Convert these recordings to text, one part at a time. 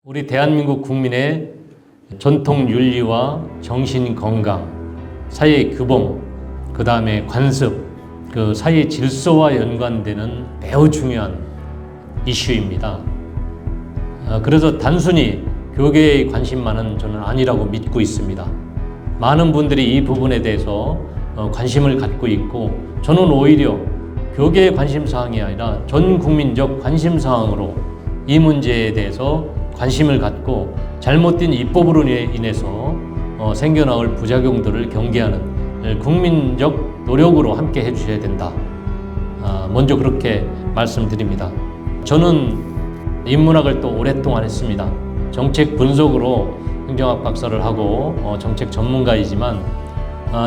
우리 대한민국 국민의 전통 윤리와 정신 건강, 사회의 규범, 그 다음에 관습, 그 사회 질서와 연관되는 매우 중요한 이슈입니다. 그래서 단순히 교계의 관심만은 저는 아니라고 믿고 있습니다. 많은 분들이 이 부분에 대해서 관심을 갖고 있고, 저는 오히려 교계의 관심사항이 아니라 전 국민적 관심사항으로 이 문제에 대해서 관심을 갖고 잘못된 입법으로 인해서 생겨나올 부작용들을 경계하는 국민적 노력으로 함께 해주셔야 된다. 먼저 그렇게 말씀드립니다. 저는 인문학을 또 오랫동안 했습니다. 정책 분석으로 행정학 박사를 하고 정책 전문가이지만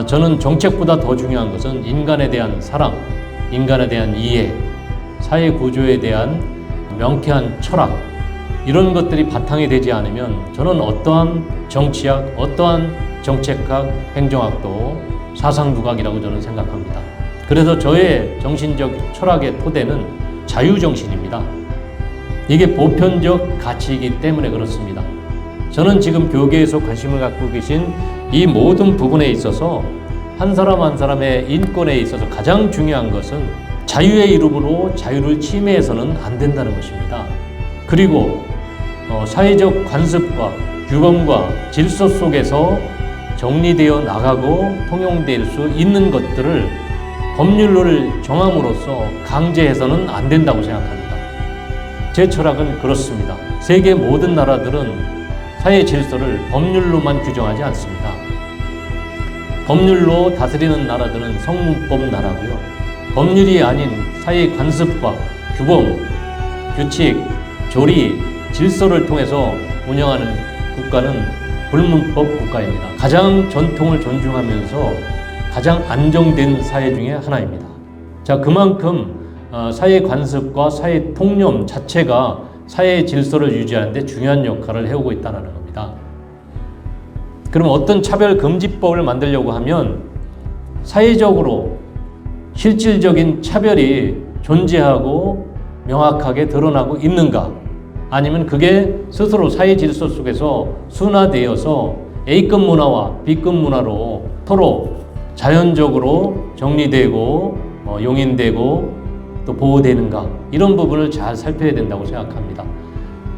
저는 정책보다 더 중요한 것은 인간에 대한 사랑, 인간에 대한 이해, 사회 구조에 대한 명쾌한 철학, 이런 것들이 바탕이 되지 않으면 저는 어떠한 정치학, 어떠한 정책학, 행정학도 사상두각이라고 저는 생각합니다. 그래서 저의 정신적 철학의 토대는 자유정신입니다. 이게 보편적 가치이기 때문에 그렇습니다. 저는 지금 교계에서 관심을 갖고 계신 이 모든 부분에 있어서 한 사람 한 사람의 인권에 있어서 가장 중요한 것은 자유의 이름으로 자유를 침해해서는 안 된다는 것입니다. 그리고 사회적 관습과 규범과 질서 속에서 정리되어 나가고 통용될 수 있는 것들을 법률로를 정함으로써 강제해서는 안 된다고 생각합니다. 제 철학은 그렇습니다. 세계 모든 나라들은 사회 질서를 법률로만 규정하지 않습니다. 법률로 다스리는 나라들은 성문법 나라고요. 법률이 아닌 사회 관습과 규범, 규칙, 조리, 질서를 통해서 운영하는 국가는 불문법 국가입니다. 가장 전통을 존중하면서 가장 안정된 사회 중에 하나입니다. 자, 그만큼 사회 관습과 사회 통념 자체가 사회 질서를 유지하는 데 중요한 역할을 해오고 있다는 겁니다. 그럼 어떤 차별금지법을 만들려고 하면 사회적으로 실질적인 차별이 존재하고 명확하게 드러나고 있는가? 아니면 그게 스스로 사회 질서 속에서 순화되어서 A급 문화와 B급 문화로 서로 자연적으로 정리되고 용인되고 또 보호되는가? 이런 부분을 잘 살펴야 된다고 생각합니다.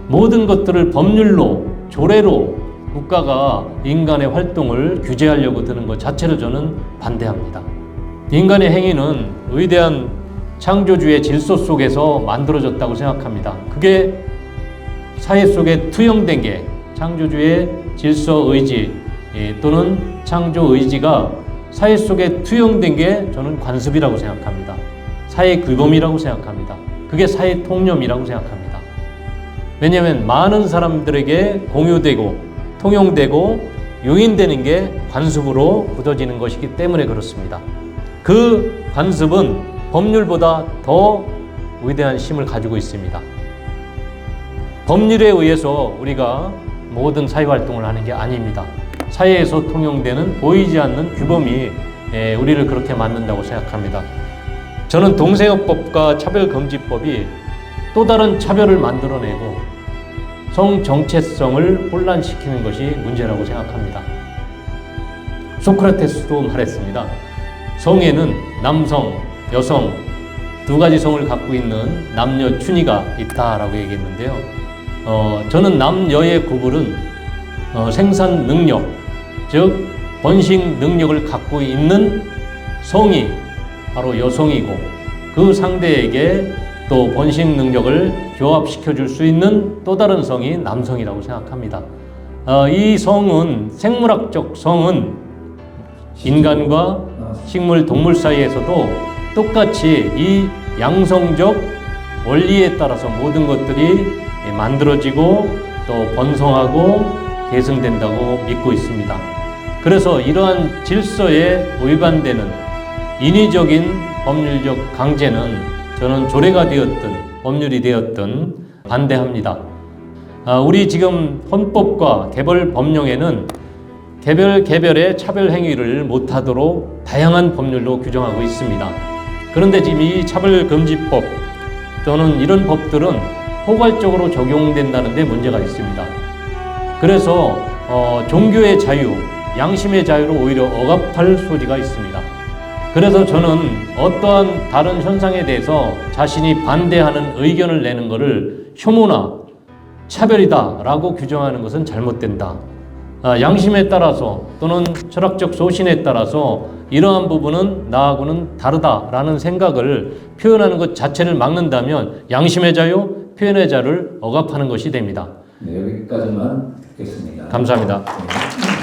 모든 것들을 법률로, 조례로 국가가 인간의 활동을 규제하려고 드는 것 자체를 저는 반대합니다. 인간의 행위는 위대한 창조주의 질서 속에서 만들어졌다고 생각합니다. 그게 사회 속에 투영된 게 창조주의 질서 의지 또는 창조 의지가 사회 속에 투영된 게 저는 관습이라고 생각합니다. 사회 규범이라고 생각합니다. 그게 사회 통념이라고 생각합니다. 왜냐하면 많은 사람들에게 공유되고 통용되고 용인되는 게 관습으로 굳어지는 것이기 때문에 그렇습니다. 그 관습은 법률보다 더 위대한 힘을 가지고 있습니다. 법률에 의해서 우리가 모든 사회활동을 하는 게 아닙니다. 사회에서 통용되는 보이지 않는 규범이 우리를 그렇게 만든다고 생각합니다. 저는 동성애법과 차별금지법이 또 다른 차별을 만들어내고 성정체성을 혼란시키는 것이 문제라고 생각합니다. 소크라테스도 말했습니다. 성에는 남성, 여성 두 가지 성을 갖고 있는 남녀 춘희가 있다라고 얘기했는데요. 저는 남녀의 구분은 생산 능력, 즉 번식 능력을 갖고 있는 성이 바로 여성이고 그 상대에게 또 번식 능력을 교합시켜 줄 수 있는 또 다른 성이 남성이라고 생각합니다. 이 성은 생물학적 성은 인간과 식물, 동물 사이에서도 똑같이 이 양성적 원리에 따라서 모든 것들이 만들어지고 또 번성하고 계승된다고 믿고 있습니다. 그래서 이러한 질서에 위반되는 인위적인 법률적 강제는 저는 조례가 되었든 법률이 되었든 반대합니다. 우리 지금 헌법과 개별 법령에는 개별의 차별 행위를 못하도록 다양한 법률로 규정하고 있습니다. 그런데 지금 이 차별금지법 또는 이런 법들은 포괄적으로 적용된다는 데 문제가 있습니다. 그래서 종교의 자유, 양심의 자유로 오히려 억압할 소지가 있습니다. 그래서 저는 어떠한 다른 현상에 대해서 자신이 반대하는 의견을 내는 것을 혐오나 차별이다라고 규정하는 것은 잘못된다. 양심에 따라서 또는 철학적 소신에 따라서 이러한 부분은 나하고는 다르다라는 생각을 표현하는 것 자체를 막는다면 양심의 자유, 표현의 자유를 억압하는 것이 됩니다. 네, 여기까지만 듣겠습니다. 감사합니다. 네.